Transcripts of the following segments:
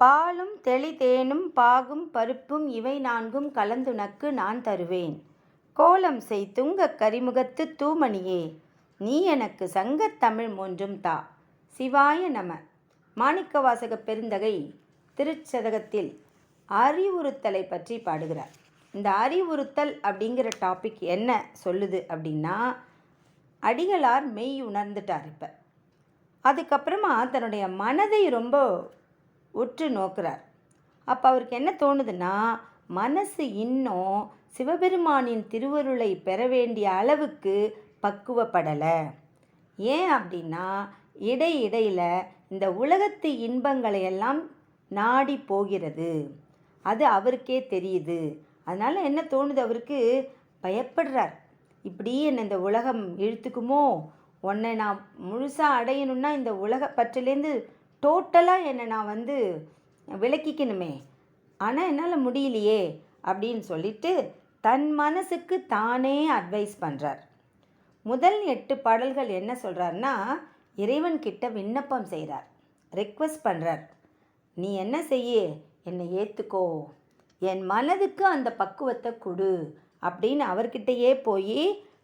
பாலும் தெளிதேனும் பாகும் பருப்பும் இவை நான்கும் கலந்துனக்கு நான் தருவேன். கோலம் செய் துங்கக் கரிமுகத்து தூமணியே, நீ எனக்கு சங்கத் தமிழ் மூன்றும் தா. சிவாய நம. மாணிக்கவாசகப் பெருந்தகை திருச்சதகத்தில் அறிவுறுத்தலை பற்றி பாடுகிறார். இந்த அறிவுறுத்தல் அப்படிங்கிற டாபிக் என்ன சொல்லுது அப்படின்னா, அடிகளார் மெய் உணர்ந்துட்டார். இப்போ அதுக்கப்புறமா தன்னுடைய மனதை ரொம்ப உற்று நோக்கிறார். அப்போ அவருக்கு என்ன தோணுதுன்னா, மனசு இன்னும் சிவபெருமானின் திருவருளை பெற வேண்டிய அளவுக்கு பக்குவப்படலை. ஏன் அப்படின்னா, இடையிடையில் இந்த உலகத்து இன்பங்களை எல்லாம் நாடி போகிறது. அது அவருக்கே தெரியுது. அதனால் என்ன தோணுது, அவருக்கு பயப்படுறார். இப்படி என்னை இந்த உலகம் இழுத்துக்குமோ, உன்னை நான் முழுசாக அடையணுன்னா இந்த உலக பற்றிலேருந்து டோட்டலாக என்னை நான் விலக்கிக்கணுமே, ஆனால் என்னால் முடியலையே அப்படின்னு சொல்லிட்டு தன் மனசுக்கு தானே அட்வைஸ் பண்ணுறார். முதல் 8 பாடல்கள் என்ன சொல்கிறாருன்னா, இறைவன்கிட்ட விண்ணப்பம் செய்கிறார், ரெக்வஸ்ட் பண்ணுறார். நீ என்ன செய்ய, என்னை ஏற்றுக்கோ, என் மனதுக்கு அந்த பக்குவத்தை கொடு அப்படின்னு அவர்கிட்டயே போய்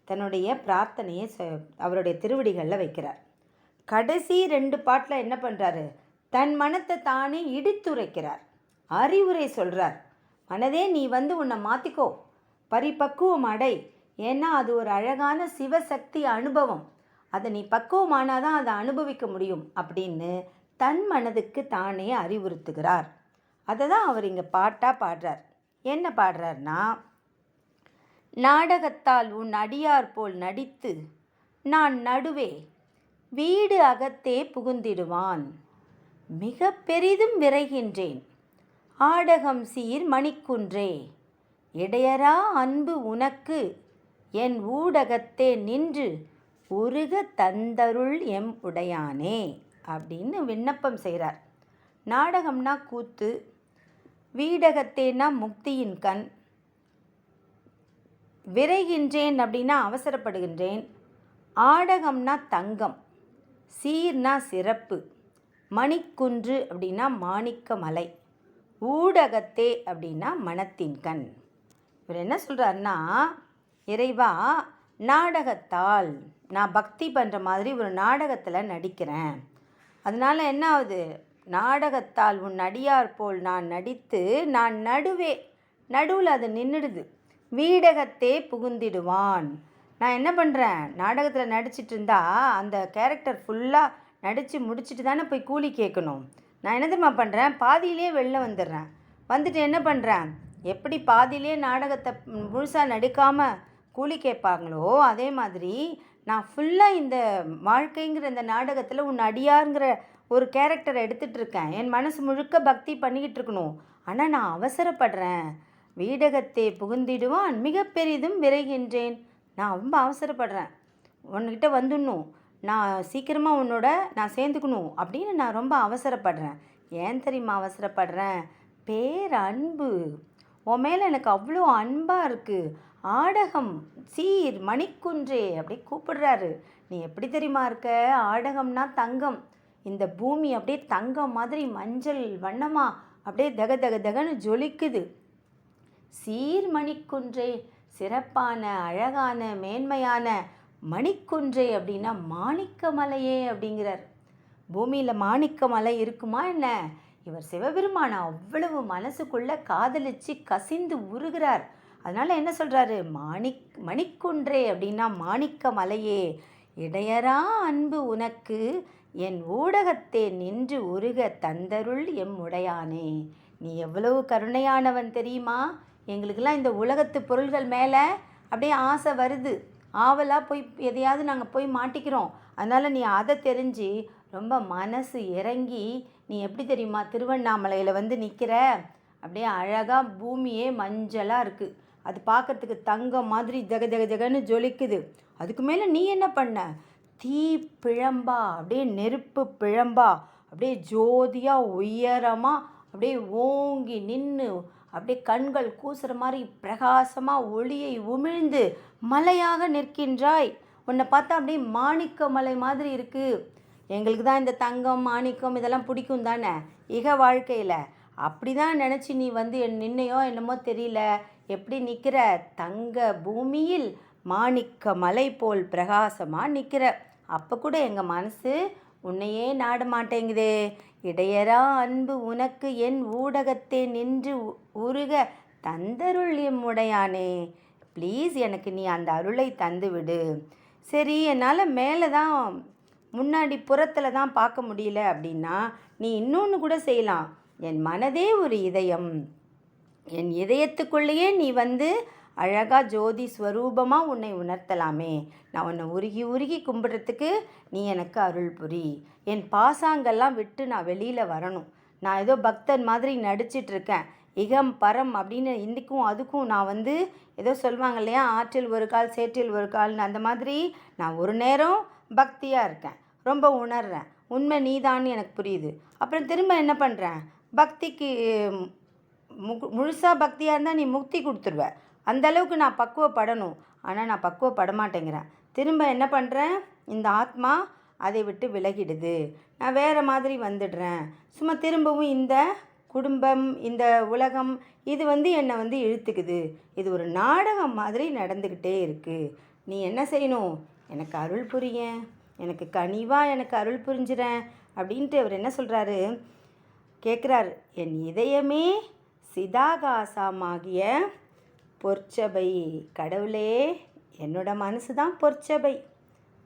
தன்னுடைய பிரார்த்தனையை அவருடைய திருவடிகளில் வைக்கிறார். கடைசி 2 பாட்டில் என்ன பண்ணுறாரு, தன் மனத்தை தானே இடித்துரைக்கிறார், அறிவுரை சொல்கிறார். மனதே நீ உன்னை மாற்றிக்கோ, பரிபக்குவம் அடை, ஏன்னா அது ஒரு அழகான சிவசக்தி அனுபவம், அதை நீ பக்குவமானாதான் அதை அனுபவிக்க முடியும் அப்படின்னு தன் மனதுக்கு தானே அறிவுறுத்துகிறார். அதை தான் அவர் இங்கே பாட்டாக பாடுறார். என்ன பாடுறார்னா, நாடகத்தால் உன் அடியார் போல் நடித்து நான் நடுவே வீடு அகத்தே புகுந்திடுவான், மிக பெரிதும் விரைகின்றேன் ஆடகம் சீர் மணிக்குன்றே, இடையரா அன்பு உனக்கு என் ஊடகத்தே நின்று உருக தந்தருள் எம் உடையானே அப்படின்னு விண்ணப்பம் செய்கிறார். நாடகம்னா கூத்து, வீடகத்தேனா முக்தியின் கண், விரைகின்றேன் அப்படின்னா அவசரப்படுகின்றேன், ஆடகம்னா தங்கம், சீர்னா சிறப்பு, மணிக்குன்று அப்படின்னா மாணிக்க மலை, ஊடகத்தே அப்படின்னா மனத்தின் கண். இவர் என்ன சொல்கிறாருன்னா, இறைவா, நாடகத்தால் நான் பக்தி பண்ணுற மாதிரி ஒரு நாடகத்தில் நடிக்கிறேன். அதனால் என்ன ஆகுது, நாடகத்தால் உன் அடியார் போல் நான் நடித்து நான் நடுவில் அது நின்றுடுது, வீடகத்தே புகுந்திடுவான். நான் என்ன பண்ணுறேன், நாடகத்தில் நடிச்சிட்டு இருந்தா அந்த கேரக்டர் ஃபுல்லாக நடித்து முடிச்சுட்டு தானே போய் கூலி கேட்கணும். நான் என்ன தெரியுமா பண்ணுறேன், பாதியிலே வெளில வந்துட்டு என்ன பண்ணுறேன், எப்படி பாதியிலே நாடகத்தை முழுசாக நடிக்காமல் கூலி கேட்பாங்களோ அதே மாதிரி நான் ஃபுல்லாக இந்த வாழ்க்கைங்கிற இந்த நாடகத்தில் உன் அடியாருங்கிற ஒரு கேரக்டரை எடுத்துகிட்டு இருக்கேன். என் மனசு முழுக்க பக்தி பண்ணிக்கிட்டு இருக்கணும், ஆனால் நான் அவசரப்படுறேன். வீடகத்தே புகுந்திடுவான் மிக பெரிதும் விரைகின்றேன். நான் ரொம்ப அவசரப்படுறேன், உன்கிட்ட வந்துடணும், நான் சீக்கிரமாக உன்னோட நான் சேர்ந்துக்கணும் அப்படின்னு நான் ரொம்ப அவசரப்படுறேன். ஏன் தெரியுமா அவசரப்படுறேன், பேரன்பு, உன் மேலே எனக்கு அவ்வளோ அன்பாக இருக்குது. ஆடகம் சீர் மணிக்குன்றே அப்படி கூப்பிடுறாரு. நீ எப்படி தெரியுமா இருக்க, ஆடகம்னா தங்கம், இந்த பூமி அப்படியே தங்கம் மாதிரி மஞ்சள் வண்ணமாக அப்படியே தக தக தகன்னு ஜொலிக்குது. சீர் மணிக்குன்றே, சிறப்பான அழகான மேன்மையான மணிக்குன்றே அப்படின்னா மாணிக்க மலையே அப்படிங்கிறார். பூமியில் மாணிக்க மலை இருக்குமா என்ன? இவர் சிவபெருமான அவ்வளவு மனசுக்குள்ளே காதலிச்சு கசிந்து உருகிறார். அதனால் என்ன சொல்கிறாரு, மணிக்குன்றே அப்படின்னா மாணிக்க மலையே, இடையரா அன்பு உனக்கு என் ஊடகத்தே நின்று உருக தந்தருள் எம் உடையானே. நீ எவ்வளவு கருணையானவன் தெரியுமா, எங்களுக்கெல்லாம் இந்த உலகத்து பொருள்கள் மேலே அப்படியே ஆசை வருது, ஆவலாக போய் எதையாவது நாங்கள் போய் மாட்டிக்கிறோம். அதனால் நீ அதை தெரிஞ்சு ரொம்ப மனசு இறங்கி நீ எப்படி தெரியுமா திருவண்ணாமலையில் நிற்கிற, அப்படியே அழகாக பூமியே மஞ்சளாக இருக்குது, அது பார்க்குறதுக்கு தங்கம் மாதிரி ஜக ஜக ஜகன்னு ஜொலிக்குது. அதுக்கு மேலே நீ என்ன பண்ண, தீ பிழம்பா, அப்படியே நெருப்பு பிழம்பா, அப்படியே ஜோதியாக உயரமாக அப்படியே ஓங்கி நின்று அப்படியே கண்கள் கூசுகிற மாதிரி பிரகாசமாக ஒளியை உமிழ்ந்து மலையாக நிற்கின்றாய். உன்னை பார்த்தா அப்படியே மாணிக்க மலை மாதிரி இருக்குது. எங்களுக்கு தான் இந்த தங்கம் மாணிக்கம் இதெல்லாம் பிடிக்கும் தானே இக வாழ்க்கையில். அப்படி தான் நினச்சி நீ வந்து நின்னையோ என்னமோ தெரியல, எப்படி நிற்கிற, தங்க பூமியில் மாணிக்க மலை போல் பிரகாசமாக நிற்கிற. அப்போ கூட எங்கள் மனசு உன்னையே நாட மாட்டேங்குதே. இடையரா அன்பு உனக்கு என் ஊடகத்தே நின்று உருக தந்தருள் எம்முடையானே. ப்ளீஸ் எனக்கு நீ அந்த அருளை தந்து விடு. சரி, என்னால் மேலே தான் முன்னாடி புறத்தில் தான் பார்க்க முடியல அப்படின்னா நீ இன்னொன்று கூட செய்யலாம். என் மனதே ஒரு இதயம், என் இதயத்துக்குள்ளேயே நீ வந்து அழகாக ஜோதி ஸ்வரூபமாக உன்னை உணர்த்தலாமே. நான் உன்னை உருகி உருகி கும்பிட்றதுக்கு நீ எனக்கு அருள் புரி. என் பாசாங்கெல்லாம் விட்டு நான் வெளியில் வரணும். நான் ஏதோ பக்தன் மாதிரி நடிச்சிட்ருக்கேன். இகம் பரம் அப்படின்னு இன்றைக்கும் அதுக்கும் நான் வந்து ஏதோ சொல்லுவாங்க இல்லையா, ஆற்றில் ஒரு கால் சேற்றில் ஒரு கால்னு, அந்த மாதிரி நான் ஒரு நேரம் பக்தியாக இருக்கேன், ரொம்ப உணர்றேன், உண்மை நீதான்னு எனக்கு புரியுது. அப்புறம் திரும்ப என்ன பண்ணுறேன், பக்திக்கு முழுசாக பக்தியாக இருந்தால் நீ முக்தி கொடுத்துருவ. அந்தளவுக்கு நான் பக்குவப்படணும். ஆனால் நான் பக்குவப்பட மாட்டேங்கிறேன். திரும்ப என்ன பண்ணுறேன், இந்த ஆத்மா அதை விட்டு விலகிடுது, நான் வேறு மாதிரி வந்துடுறேன். சும்மா திரும்பவும் இந்த குடும்பம், இந்த உலகம், இது வந்து என்னை வந்து இழுத்துக்குது. இது ஒரு நாடகம் மாதிரி நடந்துக்கிட்டே இருக்குது. நீ என்ன செய்யணும், எனக்கு அருள் புரியேன், எனக்கு கனிவாக எனக்கு அருள் புரிஞ்சிறேன் அப்படின்ட்டு அவர் என்ன சொல்கிறாரு, கேட்குறாரு. என் இதயமே சிதாகாசமாகிய பொற்சபை. கடவுளே, என்னோட மனசு தான் பொற்சபை.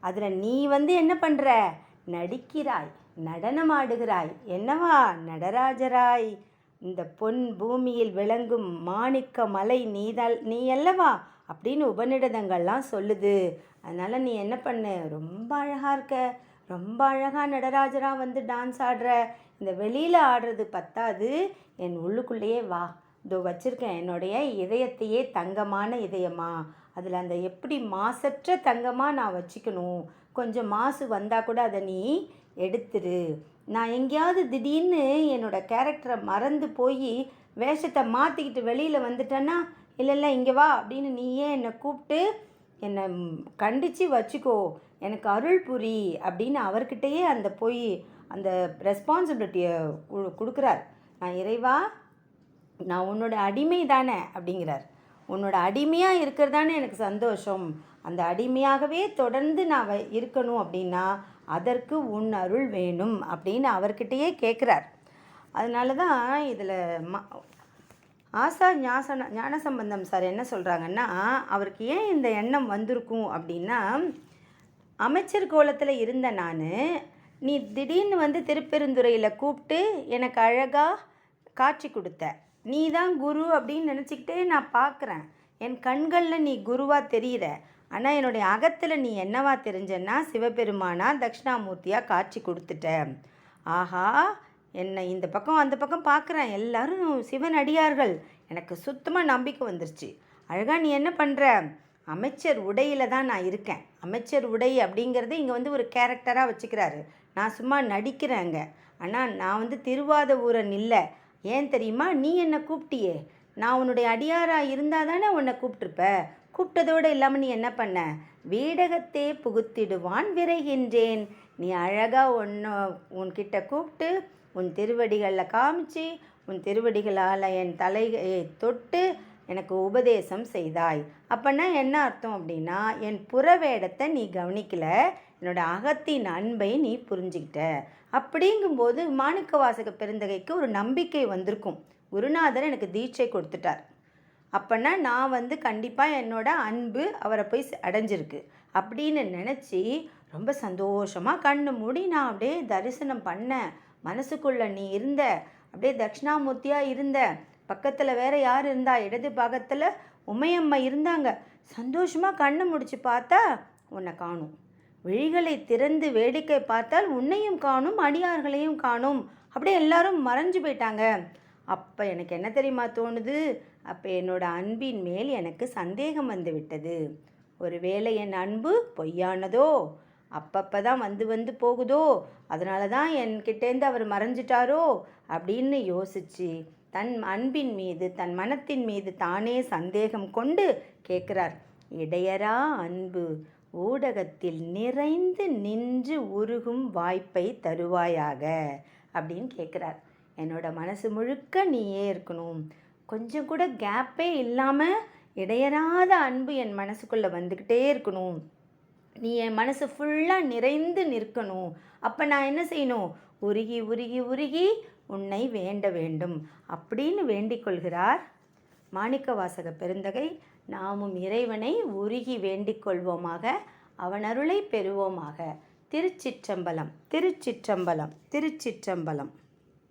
அதில் நீ வந்து என்ன பண்ணுற, நடிக்கிறாய், நடனமாடுகிறாய், என்னவா, நடராஜராய். இந்த பொன் பூமியில் விளங்கும் மாணிக்க மலை நீ அல்லவா அப்படின்னு உபநிடதங்கள்லாம் சொல்லுது. அதனால் நீ என்ன பண்ணு, ரொம்ப அழகாக இருக்க, ரொம்ப அழகாக நடராஜராக வந்து டான்ஸ் ஆடுற. இந்த வெளியில் ஆடுறது பத்தாது, என் உள்ளுக்குள்ளேயே வா. இதோ வச்சுருக்கேன் என்னுடைய இதயத்தையே தங்கமான இதயமா, அதில் அந்த எப்படி மாசற்ற தங்கமாக நான் வச்சுக்கணும். கொஞ்சம் மாசு வந்தால் கூட அதை நீ எடுத்துரு. நான் எங்கேயாவது திடீர்னு என்னோடய கேரக்டரை மறந்து போய் வேஷத்தை மாற்றிக்கிட்டு வெளியில் வந்துட்டேன்னா, இல்லை இங்கே வா அப்படின்னு நீயே என்னை கூப்பிட்டு என்னை கண்டித்து வச்சுக்கோ, எனக்கு அருள் புரி அப்படின்னு அவர்கிட்டயே அந்த ரெஸ்பான்சிபிலிட்டியை கொடுக்குறார். நான் இறைவா, நான் உன்னோட அடிமை தானே அப்படிங்கிறார். உன்னோட அடிமையாக இருக்கிறதானே எனக்கு சந்தோஷம். அந்த அடிமையாகவே தொடர்ந்து நான் இருக்கணும் அப்படின்னா அதற்கு உன் அருள் வேணும் அப்படின்னு அவர்கிட்டயே கேட்குறார். அதனால தான் இதில் ஆசான் ஞானசம்பந்தம் சார் என்ன சொல்கிறாங்கன்னா, அவருக்கு ஏன் இந்த எண்ணம் வந்திருக்கும் அப்படின்னா, அமைச்சர் கோலத்தில் இருந்த நான், நீ திடீர்னு வந்து திருப்பெருந்துறையில் கூப்பிட்டு எனக்கு அழகாக காட்சி கொடுத்த, நீ தான் குரு அப்படின்னு நினச்சிக்கிட்டே நான் பார்க்குறேன். என் கண்களில் நீ குருவாக தெரிகிற. ஆனால் என்னுடைய அகத்தில் நீ என்னவா தெரிஞ்சன்னா சிவபெருமானா தட்சிணாமூர்த்தியாக காட்சி கொடுத்துட்ட. ஆஹா, என்னை இந்த பக்கம் அந்த பக்கம் பார்க்குறேன், எல்லோரும் சிவன் அடியார்கள். எனக்கு சுத்தமாக நம்பிக்கை வந்துருச்சு. அழகாக நீ என்ன பண்ணுற, அமைச்சர் உடையில் தான் நான் இருக்கேன். அமைச்சர் உடை அப்படிங்கிறது இங்கே வந்து ஒரு கேரக்டராக வச்சுக்கிறாரு. நான் சும்மா நடிக்கிறேங்க. ஆனால் நான் வந்து திருவாத ஊரன் இல்லை. ஏன் தெரியுமா, நீ என்னை கூப்பிட்டியே, நான் உன்னுடைய அடியாராக இருந்தால் தானே உன்னை கூப்பிட்ருப்ப. கூப்பிட்டதோடு இல்லாமல் நீ என்ன பண்ண, வீடகத்தே புகுத்திடுவான் விரைகின்றேன். நீ அழகாக உன்கிட்ட கூப்பிட்டு உன் திருவடிகளில் காமிச்சு உன் திருவடிகளால் என் தலையை தொட்டு எனக்கு உபதேசம் செய்தாய். அப்போனா என்ன அர்த்தம் அப்படின்னா, என் புறவேடத்தை நீ கவனிக்கல, என்னோடய அகத்தின் அன்பை நீ புரிஞ்சுக்கிட்ட. அப்படிங்கும்போது மாணிக்கவாசக பெருந்தகைக்கு ஒரு நம்பிக்கை வந்திருக்கும். குருநாதர் எனக்கு தீட்சை கொடுத்துட்டார், அப்போனா நான் வந்து கண்டிப்பாக என்னோடய அன்பு அவரை போய் அடைஞ்சிருக்கு அப்படின்னு நினச்சி ரொம்ப சந்தோஷமாக கண்ணு மூடி நான் அப்படியே தரிசனம் பண்ணேன். மனசுக்குள்ளே நீ இருந்த, அப்படியே தட்சிணாமூர்த்தியாக இருந்த, பக்கத்தில் வேறு யார் இருந்தா, இடது பாகத்தில் உமையம்மா இருந்தாங்க. சந்தோஷமாக கண்ணை முடிச்சு பார்த்தா உன்னை காணும். விழிகளை திறந்து வேடிக்கை பார்த்தால் உன்னையும் காணும், அடியார்களையும் காணும். அப்படியே எல்லாரும் மறைஞ்சு போயிட்டாங்க. அப்போ எனக்கு என்ன தெரியுமா தோணுது, அப்போ என்னோடய அன்பின் மேல் எனக்கு சந்தேகம் வந்து விட்டது. ஒருவேளை என் அன்பு பொய்யானதோ, அப்பப்போ தான் வந்து போகுதோ, அதனால தான் என்கிட்டேருந்து அவர் மறைஞ்சிட்டாரோ அப்படின்னு யோசிச்சு தன் அன்பின் மீது தன் மனத்தின் மீது தானே சந்தேகம் கொண்டு கேட்குறார். இடையரா அன்பு ஊடகத்தில் நிறைந்து நின்று உருகும் வாய்ப்பை தருவாயாக அப்படின்னு கேட்குறார். என்னோட மனசு முழுக்க நீயே இருக்கணும், கொஞ்சம் கூட கேப்பே இல்லாமல் இடையறாத அன்பு என் மனசுக்குள்ளே வந்துக்கிட்டே இருக்கணும், நீ என் மனசு ஃபுல்லாக நிறைந்து நிற்கணும். அப்போ நான் என்ன செய்யணும்? உருகி உருகி உருகி உன்னை வேண்ட வேண்டும் அப்படின்னு வேண்டிக் கொள்கிறார் மாணிக்கவாசக பெருந்தகை. நாமும் இறைவனை உருகி வேண்டிக் கொள்வோமாக, அவன் அருளை பெறுவோமாக. திருச்சிற்றம்பலம், திருச்சிற்றம்பலம், திருச்சிற்றம்பலம்.